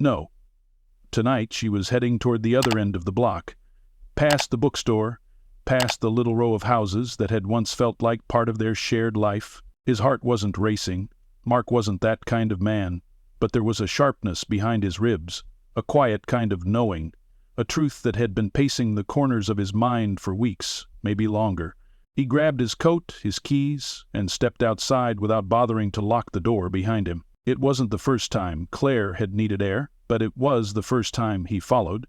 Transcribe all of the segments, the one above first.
No. Tonight she was heading toward the other end of the block, past the bookstore, past the little row of houses that had once felt like part of their shared life. His heart wasn't racing. Mark wasn't that kind of man, but there was a sharpness behind his ribs, a quiet kind of knowing, a truth that had been pacing the corners of his mind for weeks, maybe longer. He grabbed his coat, his keys, and stepped outside without bothering to lock the door behind him. It wasn't the first time Claire had needed air, but it was the first time he followed.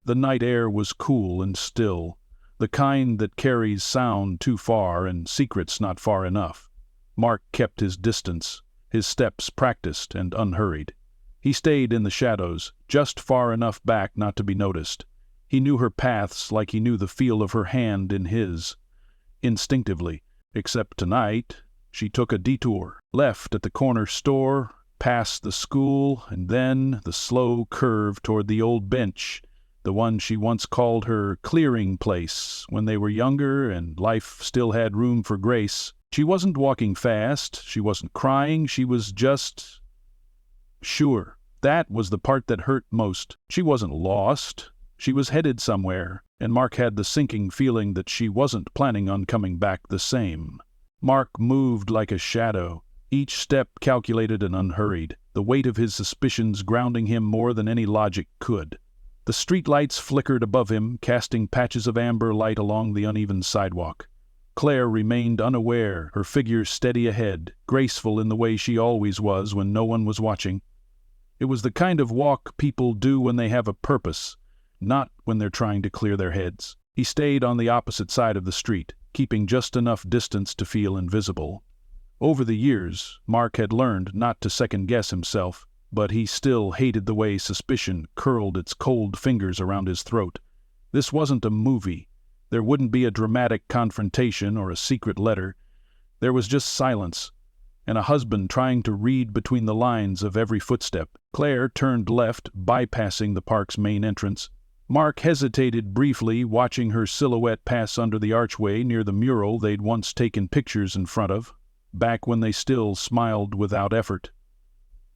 The night air was cool and still, the kind that carries sound too far and secrets not far enough. Mark kept his distance, his steps practiced and unhurried. He stayed in the shadows, just far enough back not to be noticed. He knew her paths like he knew the feel of her hand in his. Instinctively, except tonight, she took a detour, left at the corner store, past the school, and then the slow curve toward the old bench, the one she once called her clearing place when they were younger and life still had room for grace. She wasn't walking fast, she wasn't crying, she was just sure. That was the part that hurt most. She wasn't lost, she was headed somewhere, and Mark had the sinking feeling that she wasn't planning on coming back the same. Mark moved like a shadow, each step calculated and unhurried, the weight of his suspicions grounding him more than any logic could. The streetlights flickered above him, casting patches of amber light along the uneven sidewalk. Claire remained unaware, her figure steady ahead, graceful in the way she always was when no one was watching. It was the kind of walk people do when they have a purpose, not when they're trying to clear their heads. He stayed on the opposite side of the street, keeping just enough distance to feel invisible. Over the years, Mark had learned not to second-guess himself, but he still hated the way suspicion curled its cold fingers around his throat. This wasn't a movie. There wouldn't be a dramatic confrontation or a secret letter. There was just silence, and a husband trying to read between the lines of every footstep. Claire turned left, bypassing the park's main entrance. Mark hesitated briefly, watching her silhouette pass under the archway near the mural they'd once taken pictures in front of, back when they still smiled without effort.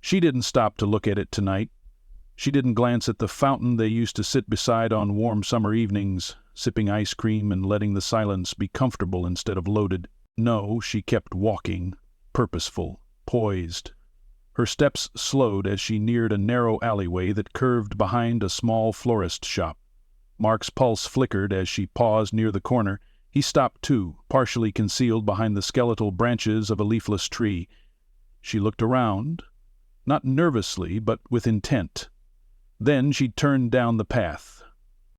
She didn't stop to look at it tonight. She didn't glance at the fountain they used to sit beside on warm summer evenings, sipping ice cream and letting the silence be comfortable instead of loaded. No, she kept walking, purposeful, poised. Her steps slowed as she neared a narrow alleyway that curved behind a small florist shop. Mark's pulse flickered as she paused near the corner. He stopped too, partially concealed behind the skeletal branches of a leafless tree. She looked around, not nervously, but with intent. Then she turned down the path.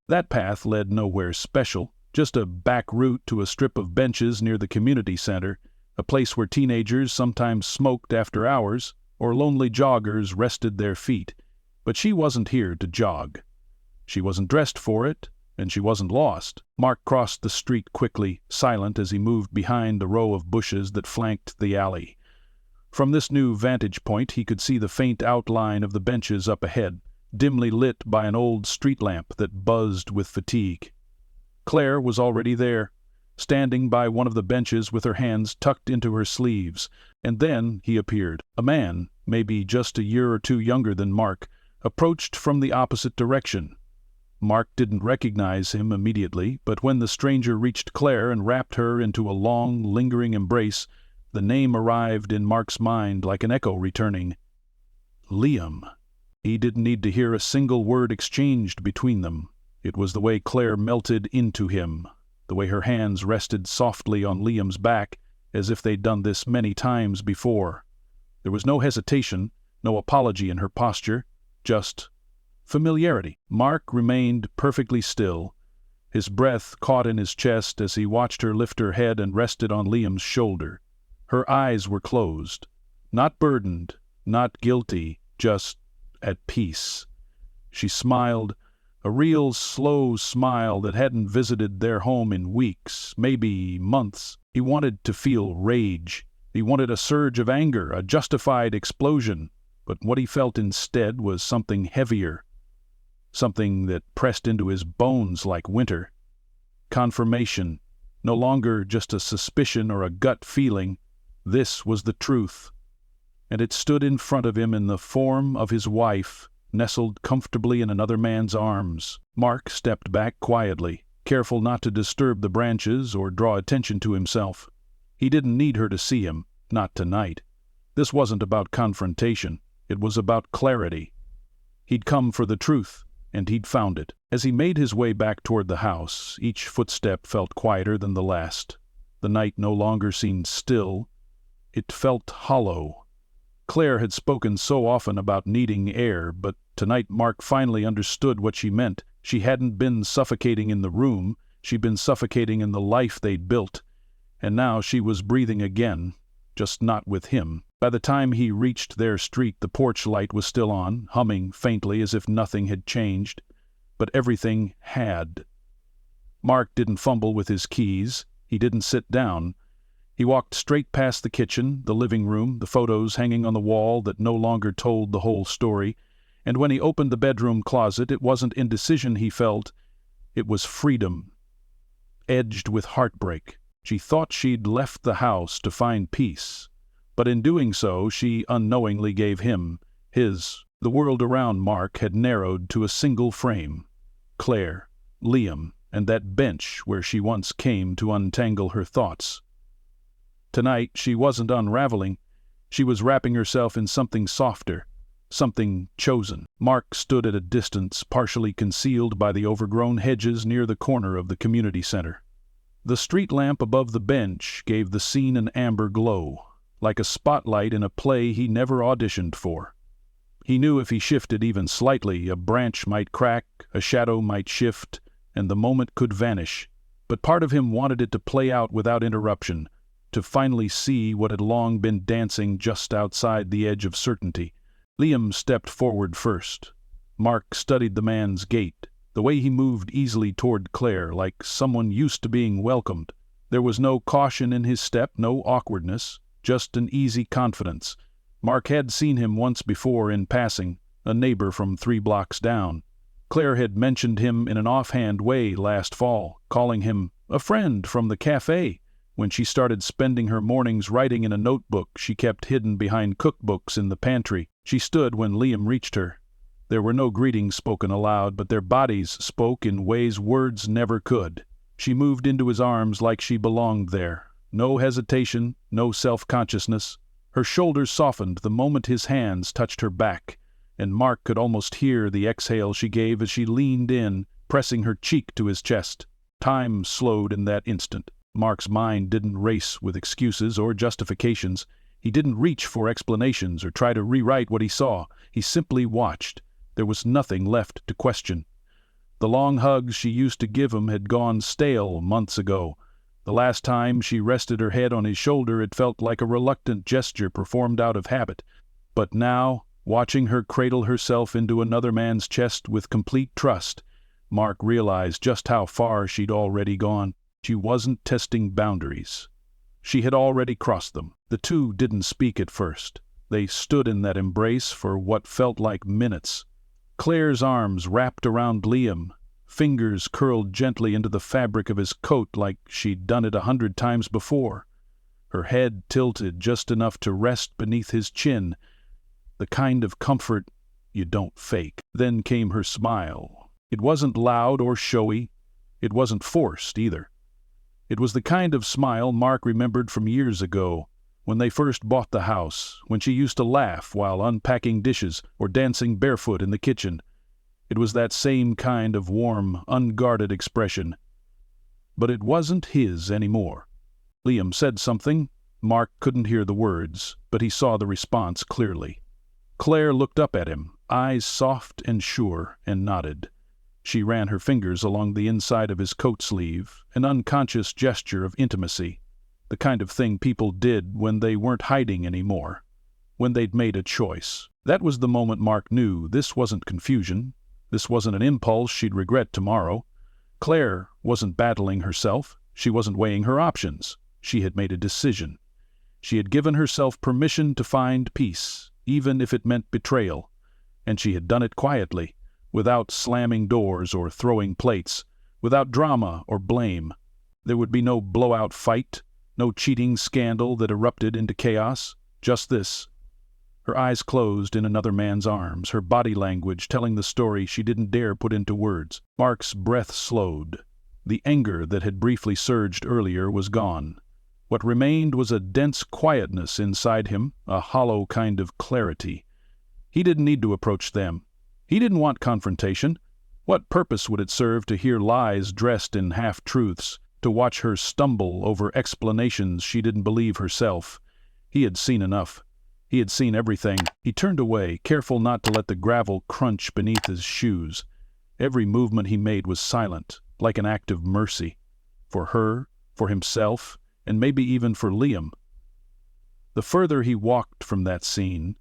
That path led nowhere special, just a back route to a strip of benches near the community center, a place where teenagers sometimes smoked after hours, or lonely joggers rested their feet. But she wasn't here to jog. She wasn't dressed for it, and she wasn't lost. Mark crossed the street quickly, silent as he moved behind a row of bushes that flanked the alley. From this new vantage point he could see the faint outline of the benches up ahead, dimly lit by an old street lamp that buzzed with fatigue. Claire was already there, standing by one of the benches with her hands tucked into her sleeves, and then he appeared. A man, maybe just a year or two younger than Mark, approached from the opposite direction. Mark didn't recognize him immediately, but when the stranger reached Claire and wrapped her into a long, lingering embrace, the name arrived in Mark's mind like an echo returning. Liam. He didn't need to hear a single word exchanged between them. It was the way Claire melted into him, the way her hands rested softly on Liam's back, as if they'd done this many times before. There was no hesitation, no apology in her posture, just familiarity. Mark remained perfectly still. His breath caught in his chest as he watched her lift her head and rested on Liam's shoulder. Her eyes were closed, not burdened, not guilty, just at peace. She smiled, a real slow smile that hadn't visited their home in weeks, maybe months. He wanted to feel rage. He wanted a surge of anger, a justified explosion. But what he felt instead was something heavier, something that pressed into his bones like winter. Confirmation, no longer just a suspicion or a gut feeling. This was the truth, and it stood in front of him in the form of his wife, nestled comfortably in another man's arms. Mark stepped back quietly, careful not to disturb the branches or draw attention to himself. He didn't need her to see him, not tonight. This wasn't about confrontation. It was about clarity. He'd come for the truth, and he'd found it. As he made his way back toward the house, each footstep felt quieter than the last. The night no longer seemed still. It felt hollow. Claire had spoken so often about needing air, but tonight Mark finally understood what she meant. She hadn't been suffocating in the room, she'd been suffocating in the life they'd built. And now she was breathing again, just not with him. By the time he reached their street, the porch light was still on, humming faintly as if nothing had changed. But everything had. Mark didn't fumble with his keys. He didn't sit down. He walked straight past the kitchen, the living room, the photos hanging on the wall that no longer told the whole story. And when he opened the bedroom closet, it wasn't indecision he felt. It was freedom, edged with heartbreak. She thought she'd left the house to find peace. But in doing so, she unknowingly gave him his. The world around Mark had narrowed to a single frame. Claire, Liam, and that bench where she once came to untangle her thoughts. Tonight she wasn't unraveling. She was wrapping herself in something softer, something chosen. Mark stood at a distance, partially concealed by the overgrown hedges near the corner of the community center. The street lamp above the bench gave the scene an amber glow, like a spotlight in a play he never auditioned for. He knew if he shifted even slightly, a branch might crack, a shadow might shift, and the moment could vanish. But part of him wanted it to play out without interruption, to finally see what had long been dancing just outside the edge of certainty. Liam stepped forward first. Mark studied the man's gait, the way he moved easily toward Claire, like someone used to being welcomed. There was no caution in his step, no awkwardness, just an easy confidence. Mark had seen him once before in passing, a neighbor from 3 blocks down. Claire had mentioned him in an offhand way last fall, calling him a friend from the cafe, when she started spending her mornings writing in a notebook she kept hidden behind cookbooks in the pantry. She stood when Liam reached her. There were no greetings spoken aloud, but their bodies spoke in ways words never could. She moved into his arms like she belonged there. No hesitation, no self-consciousness. Her shoulders softened the moment his hands touched her back, and Mark could almost hear the exhale she gave as she leaned in, pressing her cheek to his chest. Time slowed in that instant. Mark's mind didn't race with excuses or justifications. He didn't reach for explanations or try to rewrite what he saw. He simply watched. There was nothing left to question. The long hugs she used to give him had gone stale months ago. The last time she rested her head on his shoulder, it felt like a reluctant gesture performed out of habit. But now, watching her cradle herself into another man's chest with complete trust, Mark realized just how far she'd already gone. She wasn't testing boundaries. She had already crossed them. The two didn't speak at first. They stood in that embrace for what felt like minutes. Claire's arms wrapped around Liam, fingers curled gently into the fabric of his coat like she'd done it 100 times before. Her head tilted just enough to rest beneath his chin, the kind of comfort you don't fake. Then came her smile. It wasn't loud or showy. It wasn't forced either. It was the kind of smile Mark remembered from years ago, when they first bought the house, when she used to laugh while unpacking dishes or dancing barefoot in the kitchen. It was that same kind of warm, unguarded expression. But it wasn't his anymore. Liam said something. Mark couldn't hear the words, but he saw the response clearly. Claire looked up at him, eyes soft and sure, and nodded. She ran her fingers along the inside of his coat sleeve, an unconscious gesture of intimacy, the kind of thing people did when they weren't hiding anymore, when they'd made a choice. That was the moment Mark knew this wasn't confusion. This wasn't an impulse she'd regret tomorrow. Claire wasn't battling herself. She wasn't weighing her options. She had made a decision. She had given herself permission to find peace, even if it meant betrayal. And she had done it quietly, without slamming doors or throwing plates, without drama or blame. There would be no blowout fight, no cheating scandal that erupted into chaos. Just this. her eyes closed in another man's arms, her body language telling the story she didn't dare put into words. Mark's breath slowed. The anger that had briefly surged earlier was gone. What remained was a dense quietness inside him, a hollow kind of clarity. He didn't need to approach them. He didn't want confrontation. What purpose would it serve to hear lies dressed in half-truths, to watch her stumble over explanations she didn't believe herself? He had seen enough. He had seen everything. He turned away, careful not to let the gravel crunch beneath his shoes. Every movement he made was silent, like an act of mercy. For her, for himself, and maybe even for Liam. The further he walked from that scene,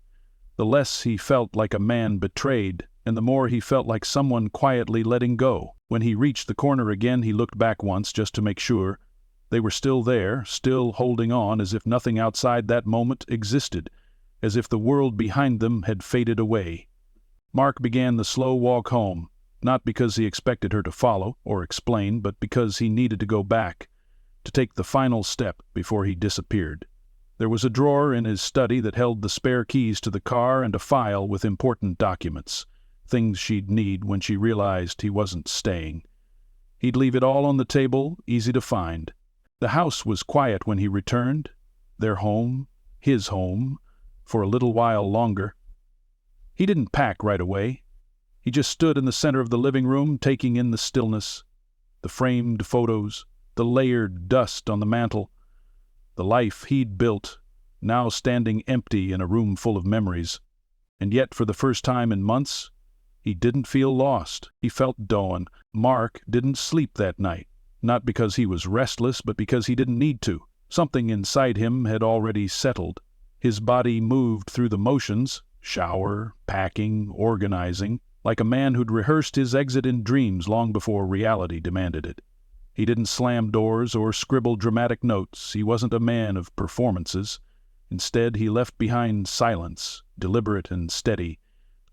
the less he felt like a man betrayed, and the more he felt like someone quietly letting go. When he reached the corner again, he looked back once just to make sure. They were still there, still holding on as if nothing outside that moment existed, as if the world behind them had faded away. Mark began the slow walk home, not because he expected her to follow or explain, but because he needed to go back, to take the final step before he disappeared. There was a drawer in his study that held the spare keys to the car and a file with important documents, things she'd need when she realized he wasn't staying. He'd leave it all on the table, easy to find. The house was quiet when he returned, their home, his home, for a little while longer. He didn't pack right away. He just stood in the center of the living room, taking in the stillness, the framed photos, the layered dust on the mantel, the life he'd built, now standing empty in a room full of memories. And yet, for the first time in months, he didn't feel lost. He felt Dawn. Mark didn't sleep that night, not because he was restless, but because he didn't need to. Something inside him had already settled. His body moved through the motions, shower, packing, organizing, like a man who'd rehearsed his exit in dreams long before reality demanded it. He didn't slam doors or scribble dramatic notes. He wasn't a man of performances. Instead, he left behind silence, deliberate and steady,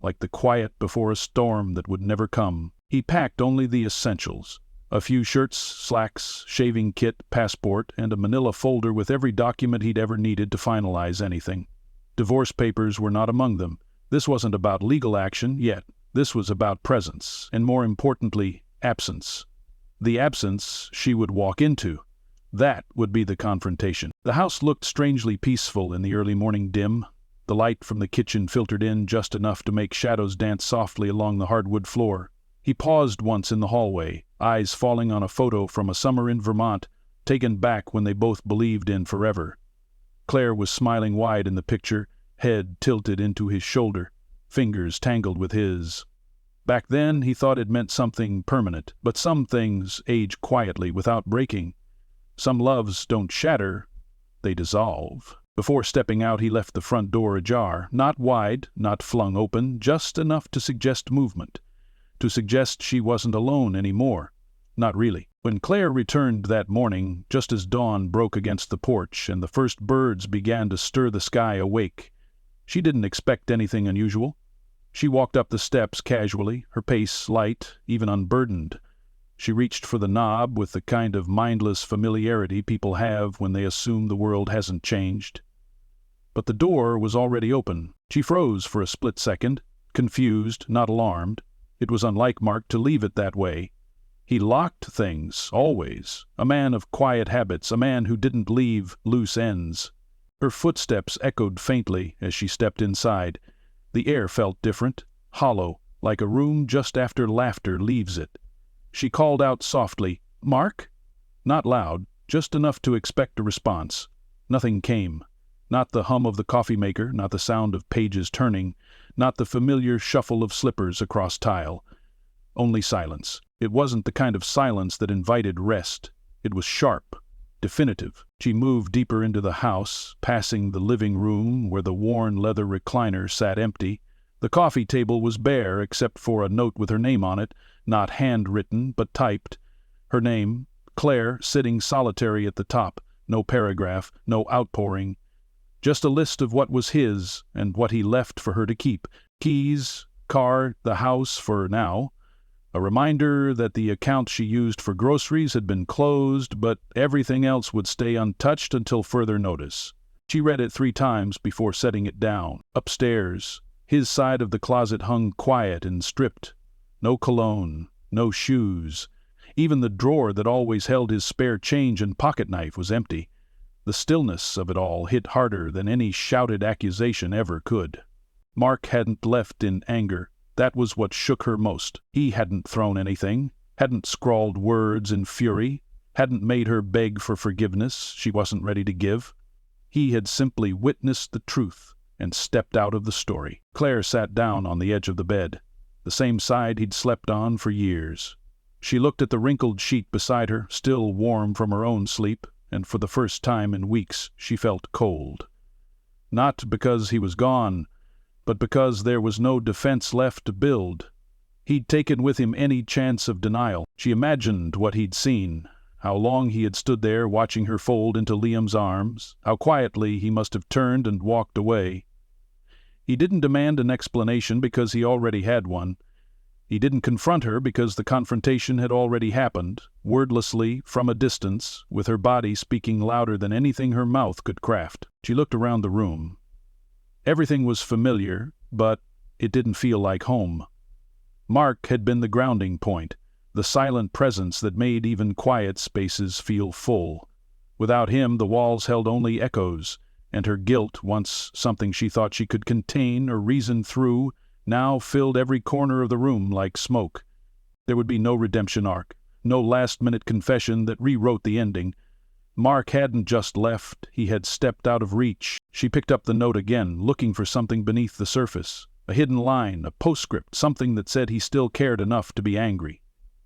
like the quiet before a storm that would never come. He packed only the essentials: a few shirts, slacks, shaving kit, passport, and a manila folder with every document he'd ever needed to finalize anything. Divorce papers were not among them. This wasn't about legal action yet. This was about presence, and more importantly, absence. The absence she would walk into. That would be the confrontation. The house looked strangely peaceful in the early morning dim. The light from the kitchen filtered in just enough to make shadows dance softly along the hardwood floor. He paused once in the hallway, eyes falling on a photo from a summer in Vermont, taken back when they both believed in forever. Claire was smiling wide in the picture, head tilted into his shoulder, fingers tangled with his. Back then, he thought it meant something permanent, but some things age quietly without breaking. Some loves don't shatter, they dissolve. Before stepping out, he left the front door ajar, not wide, not flung open, just enough to suggest movement, to suggest she wasn't alone anymore. Not really. When Claire returned that morning, just as dawn broke against the porch and the first birds began to stir the sky awake, she didn't expect anything unusual. She walked up the steps casually, her pace light, even unburdened. She reached for the knob with the kind of mindless familiarity people have when they assume the world hasn't changed. But the door was already open. She froze for a split second, confused, not alarmed. It was unlike Mark to leave it that way. He locked things, always. A man of quiet habits, a man who didn't leave loose ends. Her footsteps echoed faintly as she stepped inside. The air felt different, hollow, like a room just after laughter leaves it. She called out softly, "Mark?" Not loud, just enough to expect a response. Nothing came. Not the hum of the coffee maker, not the sound of pages turning, not the familiar shuffle of slippers across tile. Only silence. It wasn't the kind of silence that invited rest. It was sharp, definitive. She moved deeper into the house, passing the living room where the worn leather recliner sat empty. The coffee table was bare except for a note with her name on it, not handwritten but typed. Her name, Claire, sitting solitary at the top. No paragraph, no outpouring. Just a list of what was his and what he left for her to keep. Keys, car, the house for now. A reminder that the account she used for groceries had been closed, but everything else would stay untouched until further notice. She read it 3 times before setting it down. Upstairs, his side of the closet hung quiet and stripped. No cologne, no shoes. Even the drawer that always held his spare change and pocket-knife was empty. The stillness of it all hit harder than any shouted accusation ever could. Mark hadn't left in anger. That was what shook her most. He hadn't thrown anything, hadn't scrawled words in fury, hadn't made her beg for forgiveness she wasn't ready to give. He had simply witnessed the truth and stepped out of the story. Claire sat down on the edge of the bed, the same side he'd slept on for years. She looked at the wrinkled sheet beside her, still warm from her own sleep, and for the first time in weeks she felt cold. Not because he was gone, but because there was no defense left to build. He'd taken with him any chance of denial. She imagined what he'd seen, how long he had stood there watching her fold into Liam's arms, how quietly he must have turned and walked away. He didn't demand an explanation because he already had one. He didn't confront her because the confrontation had already happened, wordlessly, from a distance, with her body speaking louder than anything her mouth could craft. She looked around the room. Everything was familiar, but it didn't feel like home. Mark had been the grounding point, the silent presence that made even quiet spaces feel full. Without him, the walls held only echoes, and her guilt, once something she thought she could contain or reason through, now filled every corner of the room like smoke. There would be no redemption arc, no last-minute confession that rewrote the ending. Mark hadn't just left, he had stepped out of reach. She picked up the note again, looking for something beneath the surface. A hidden line, a postscript, something that said he still cared enough to be angry.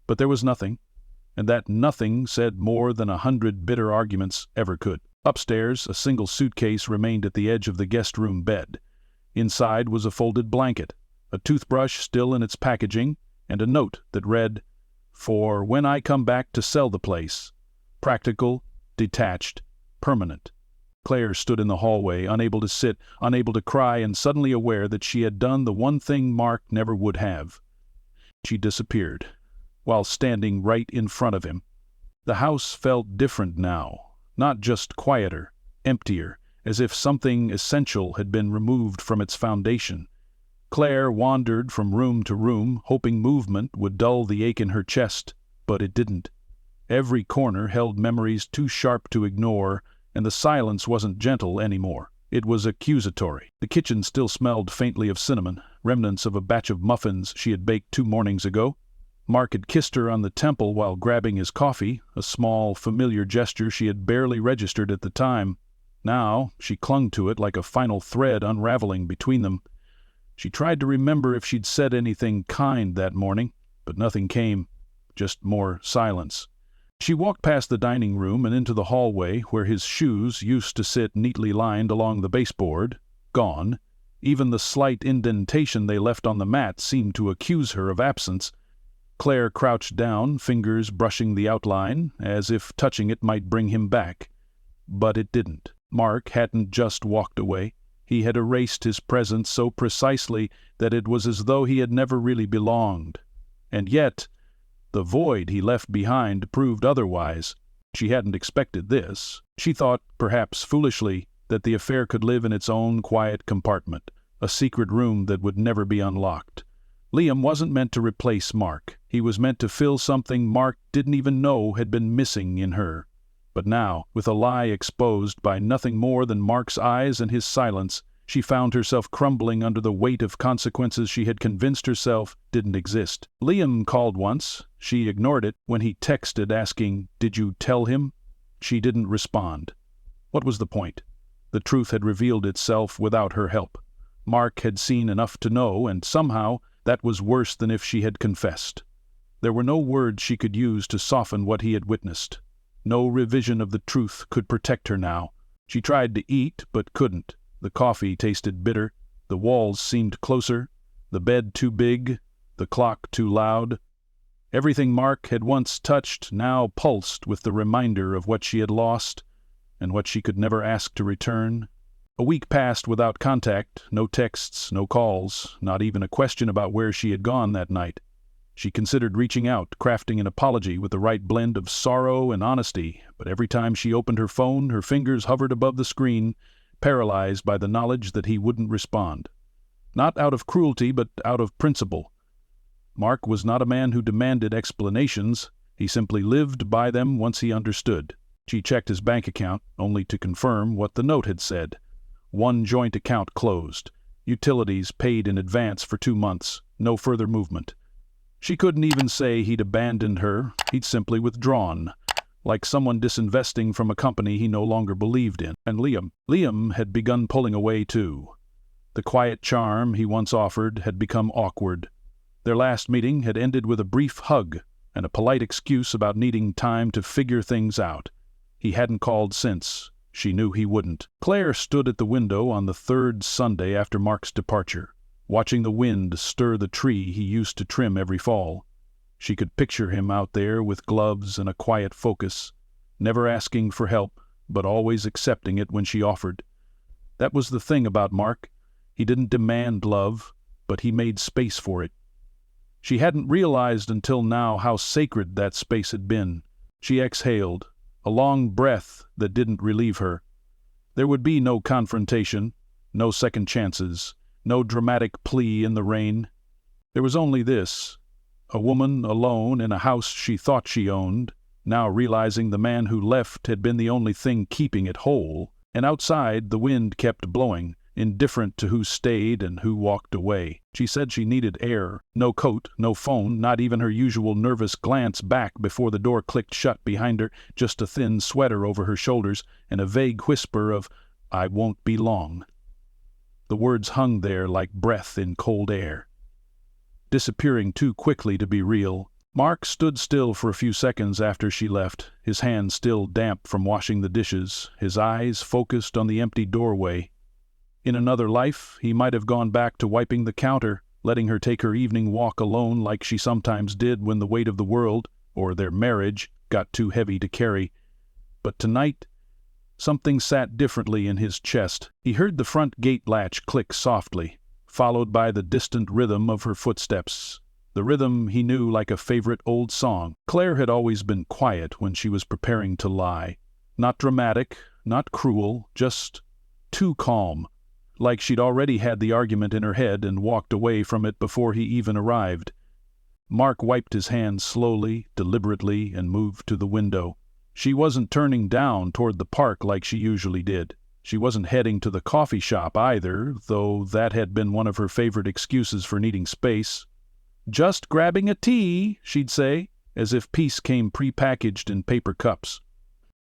But there was nothing, and that nothing said more than 100 bitter arguments ever could. Upstairs, a single suitcase remained at the edge of the guest room bed. Inside was a folded blanket, a toothbrush still in its packaging, and a note that read, "For when I come back to sell the place. Practical, detached, permanent." Claire stood in the hallway, unable to sit, unable to cry, and suddenly aware that she had done the one thing Mark never would have. She disappeared, while standing right in front of him. The house felt different now, not just quieter, emptier, as if something essential had been removed from its foundation. Claire wandered from room to room, hoping movement would dull the ache in her chest, but it didn't. Every corner held memories too sharp to ignore, and the silence wasn't gentle anymore. It was accusatory. The kitchen still smelled faintly of cinnamon, remnants of a batch of muffins she had baked 2 mornings ago. Mark had kissed her on the temple while grabbing his coffee, a small, familiar gesture she had barely registered at the time. Now, she clung to it like a final thread unraveling between them. She tried to remember if she'd said anything kind that morning, but nothing came, just more silence. She walked past the dining room and into the hallway where his shoes used to sit neatly lined along the baseboard. Gone. Even the slight indentation they left on the mat seemed to accuse her of absence. Claire crouched down, fingers brushing the outline, as if touching it might bring him back. But it didn't. Mark hadn't just walked away. He had erased his presence so precisely that it was as though he had never really belonged. And yet, the void he left behind proved otherwise. She hadn't expected this. She thought, perhaps foolishly, that the affair could live in its own quiet compartment, a secret room that would never be unlocked. Liam wasn't meant to replace Mark. He was meant to fill something Mark didn't even know had been missing in her. But now, with a lie exposed by nothing more than Mark's eyes and his silence, she found herself crumbling under the weight of consequences she had convinced herself didn't exist. Liam called once. She ignored it. When he texted asking, "Did you tell him?" she didn't respond. What was the point? The truth had revealed itself without her help. Mark had seen enough to know, and somehow that was worse than if she had confessed. There were no words she could use to soften what he had witnessed. No revision of the truth could protect her now. She tried to eat, but couldn't. The coffee tasted bitter. The walls seemed closer. The bed too big. The clock too loud. Everything Mark had once touched now pulsed with the reminder of what she had lost and what she could never ask to return. A week passed without contact, no texts, no calls, not even a question about where she had gone that night. She considered reaching out, crafting an apology with the right blend of sorrow and honesty, but every time she opened her phone, her fingers hovered above the screen, paralyzed by the knowledge that he wouldn't respond. Not out of cruelty, but out of principle. Mark was not a man who demanded explanations. He simply lived by them once he understood. She checked his bank account, only to confirm what the note had said. One joint account closed. Utilities paid in advance for 2 months. No further movement. She couldn't even say he'd abandoned her. He'd simply withdrawn, like someone disinvesting from a company he no longer believed in. And Liam had begun pulling away too. The quiet charm he once offered had become awkward. Their last meeting had ended with a brief hug and a polite excuse about needing time to figure things out. He hadn't called since. She knew he wouldn't. Claire stood at the window on the 3rd Sunday after Mark's departure, watching the wind stir the tree he used to trim every fall. She could picture him out there with gloves and a quiet focus, never asking for help, but always accepting it when she offered. That was the thing about Mark. He didn't demand love, but he made space for it. She hadn't realized until now how sacred that space had been. She exhaled, a long breath that didn't relieve her. There would be no confrontation, no second chances, no dramatic plea in the rain. There was only this: a woman alone in a house she thought she owned, now realizing the man who left had been the only thing keeping it whole, and outside the wind kept blowing, indifferent to who stayed and who walked away. She said she needed air. No coat, no phone, not even her usual nervous glance back before the door clicked shut behind her, just a thin sweater over her shoulders and a vague whisper of, "I won't be long." The words hung there like breath in cold air, disappearing too quickly to be real. Mark stood still for a few seconds after she left, his hands still damp from washing the dishes, his eyes focused on the empty doorway. In another life, he might have gone back to wiping the counter, letting her take her evening walk alone like she sometimes did when the weight of the world, or their marriage, got too heavy to carry. But tonight, something sat differently in his chest. He heard the front gate latch click softly, followed by the distant rhythm of her footsteps. The rhythm he knew like a favorite old song. Claire had always been quiet when she was preparing to lie. Not dramatic, not cruel, just too calm, like she'd already had the argument in her head and walked away from it before he even arrived. Mark wiped his hands slowly, deliberately, and moved to the window. She wasn't turning down toward the park like she usually did. She wasn't heading to the coffee shop either, though that had been one of her favorite excuses for needing space. "Just grabbing a tea," she'd say, as if peace came pre-packaged in paper cups.